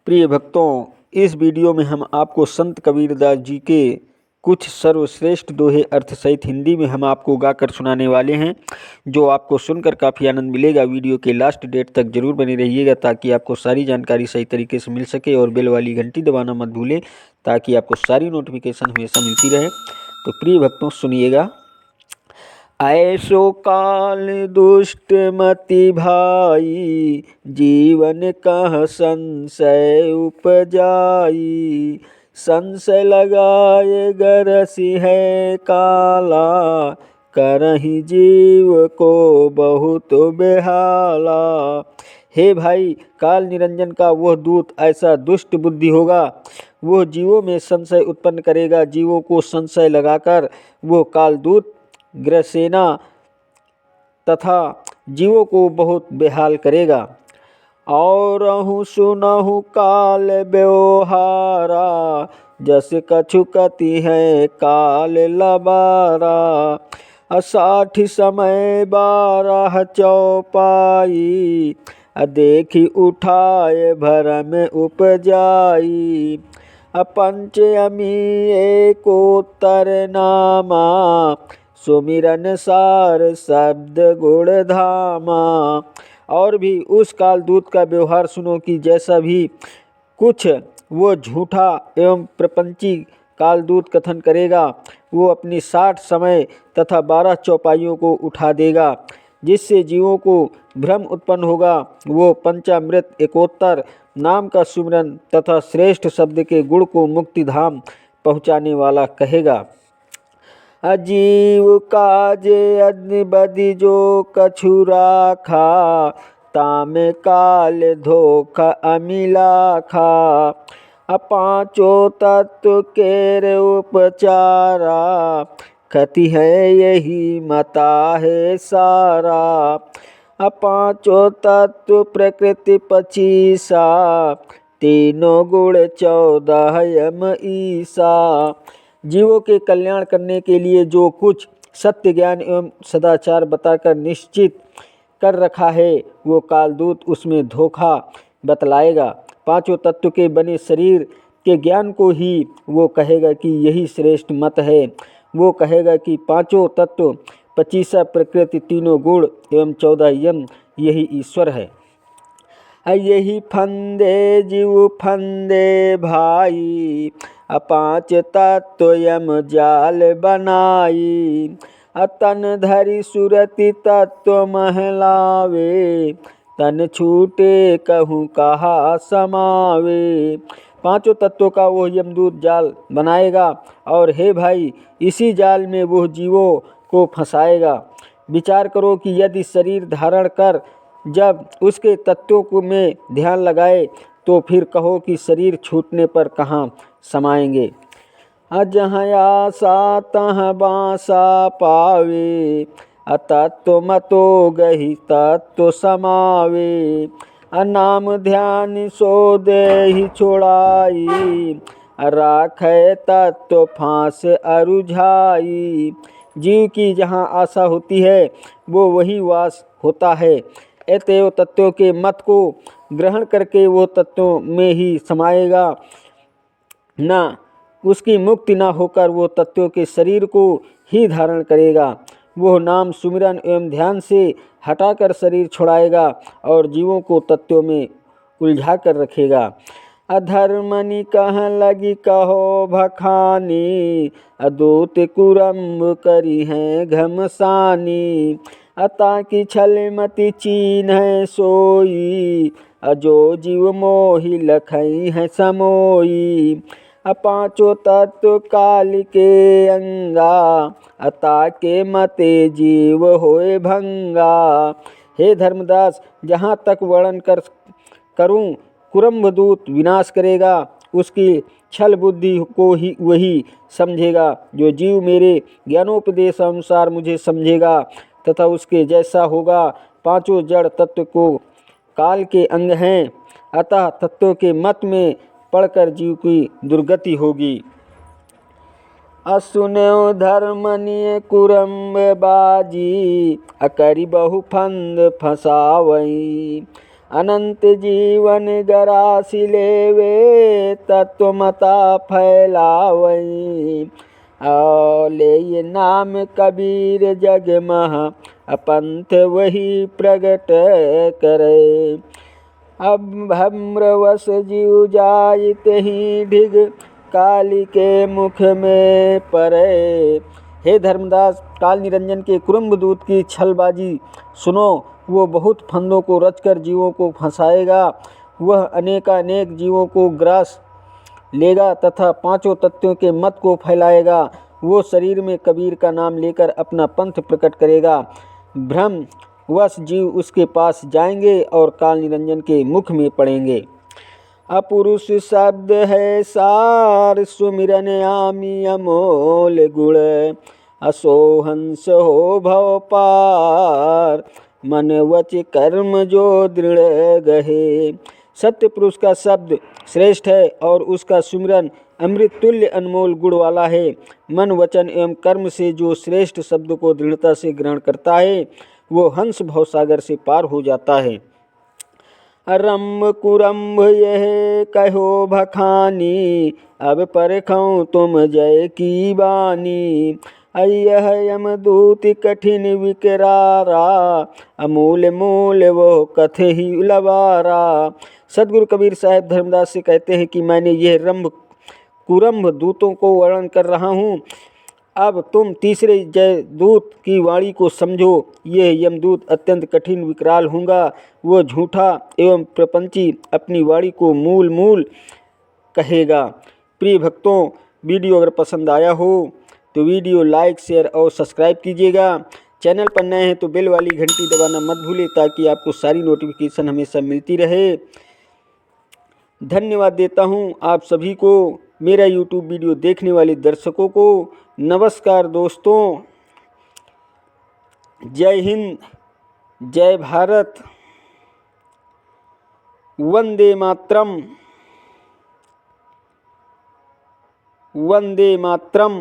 प्रिय भक्तों, इस वीडियो में हम आपको संत कबीरदास जी के कुछ सर्वश्रेष्ठ दोहे अर्थ सहित हिंदी में हम आपको गाकर सुनाने वाले हैं, जो आपको सुनकर काफ़ी आनंद मिलेगा। वीडियो के लास्ट डेट तक जरूर बने रहिएगा ताकि आपको सारी जानकारी सही तरीके से मिल सके, और बेल वाली घंटी दबाना मत भूलें ताकि आपको सारी नोटिफिकेशन हमेशा मिलती रहे। तो प्रिय भक्तों सुनिएगा। ऐसो काल दुष्ट मति भाई, जीवन कह संशय उपजाई। संशय लगाए गरसी है काला, करहि जीव को बहुत बेहाला। हे भाई, काल निरंजन का वह दूत ऐसा दुष्ट बुद्धि होगा, वह जीवों में संशय उत्पन्न करेगा। जीवों को संशय लगाकर वो काल दूत ग्रसेना तथा जीवों को बहुत बेहाल करेगा। और सुनहु काल व्यवहारा, जस कछु कति है काल लबारा। 60 समय 12 चौपाई, देखी उठाए भरम उपजाई। पंच अमी एकोत्तर नामा, सुमिरन सार शब्द गुण धामा। और भी उस काल दूत का व्यवहार सुनो कि जैसा भी कुछ वो झूठा एवं प्रपंची कालदूत कथन करेगा, वो अपनी 60 समय तथा 12 चौपाइयों को उठा देगा, जिससे जीवों को भ्रम उत्पन्न होगा। वो पंचामृत एकोत्तर नाम का सुमिरन तथा श्रेष्ठ शब्द के गुण को मुक्ति धाम पहुँचाने वाला कहेगा। अजीव काजे अग्नि बदि जो कछु राखा, तामे काल धोखा अमिलाखा। पांचो तत्व केर उपचारा, कति है यही मता है सारा। पांचो तत्व प्रकृति पचीसा, तीनों गुण 14 यम ईसा। जीवों के कल्याण करने के लिए जो कुछ सत्य ज्ञान एवं सदाचार बताकर निश्चित कर रखा है, वो कालदूत उसमें धोखा बतलाएगा। पांचों तत्व के बने शरीर के ज्ञान को ही वो कहेगा कि यही श्रेष्ठ मत है। वो कहेगा कि पांचों तत्व 25 प्रकृति, तीनों गुण एवं 14 यम, यही ईश्वर है। यही फंदे जीव फंदे भाई, 5 तत्व यम जाल बनाई। तन धरि सुरति तत्व महलावे, तन छूटे कहूँ कहा समावे। पांचों तत्वों का वो यमदूत जाल बनाएगा, और हे भाई, इसी जाल में वो जीवों को फंसाएगा। विचार करो कि यदि शरीर धारण कर जब उसके तत्वों को में ध्यान लगाए, तो फिर कहो कि शरीर छूटने पर कहाँ समाएंगे। जहाँ आसा तहाँ बासा पावे, तत्व मतो गही तत्व समावे। नाम ध्यान सो देहि छोड़ाई, राखे तत्व फांस अरुझाई। जीव की जहाँ आशा होती है, वो वही वास होता है। अतएव तत्वों के मत को ग्रहण करके वो तत्वों में ही समाएगा, ना उसकी मुक्ति ना होकर वो तत्वों के शरीर को ही धारण करेगा। वो नाम सुमिरन एवं ध्यान से हटाकर शरीर छुड़ाएगा और जीवों को तत्वों में उलझा कर रखेगा। अधर्मनि कह लगी कहो भखानी, अदूत कुरम्ब करी हैं घमसानी। अता की छल मति चीन है सोई, अजो जीव मोहि लखई है समोई। पांचों तत्व काल के अंगा, अता के मते जीव होए भंगा। हे धर्मदास, जहाँ तक वर्णन करूं, कुरम्बदूत विनाश करेगा। उसकी छल बुद्धि को ही वही समझेगा जो जीव मेरे ज्ञानोपदेश अनुसार मुझे समझेगा तथा उसके जैसा होगा। पांचों जड़ तत्व को काल के अंग हैं, अतः तत्वों के मत में पढ़कर जीव की दुर्गति होगी। असुनो धर्मनिय कुरम्ब बाजी, अकरी बहु फंद फसावई। अनंत जीवन गरासी लेवे, तत्वमता फैलावई। और ले ये नाम कबीर जग महा, अपंथ वही प्रगट करे। अब भ्रमरवश जीव जाइत ही ढिग, काली के मुख में परे। हे धर्मदास, काल निरंजन के कुरुम्भ दूत की छलबाजी सुनो। वो बहुत फंदों को रचकर जीवों को फंसाएगा। वह अनेकानेक जीवों को ग्रास लेगा तथा पांचों तत्वों के मत को फैलाएगा। वो शरीर में कबीर का नाम लेकर अपना पंथ प्रकट करेगा। भ्रम वश जीव उसके पास जाएंगे और काल निरंजन के मुख में पड़ेंगे। अपुरुष शब्द है सार, सुमिरन आमी अमोल गुण। असोहंस हो भव पार, मन वच कर्म जो दृढ़ गहे। सत्य पुरुष का शब्द श्रेष्ठ है और उसका सुमिरन अमृत तुल्य अनमोल गुण वाला है। मन वचन एवं कर्म से जो श्रेष्ठ शब्द को दृढ़ता से ग्रहण करता है, वो हंस भवसागर से पार हो जाता है। रंभ कुरंभ यह कहो बखानी, अब परखऊँ तुम जय की बानी। अय्यह यमदूत कठिन विकरारा, अमूल मूल वो कथे ही लवारा। सदगुरु कबीर साहब धर्मदास से कहते हैं कि मैंने यह रंभ कुरंभ दूतों को वर्णन कर रहा हूँ। अब तुम तीसरे जय दूत की वाणी को समझो। यह यमदूत अत्यंत कठिन विकराल होगा। वह झूठा एवं प्रपंची अपनी वाणी को मूल मूल कहेगा। प्रिय भक्तों, वीडियो अगर पसंद आया हो तो वीडियो लाइक शेयर और सब्सक्राइब कीजिएगा। चैनल पर नए हैं तो बेल वाली घंटी दबाना मत भूलें ताकि आपको सारी नोटिफिकेशन हमेशा मिलती रहे। धन्यवाद देता हूँ आप सभी को, मेरा यूट्यूब वीडियो देखने वाले दर्शकों को। नमस्कार दोस्तों, जय हिंद, जय भारत, वंदे मातरम, वंदे मातरम।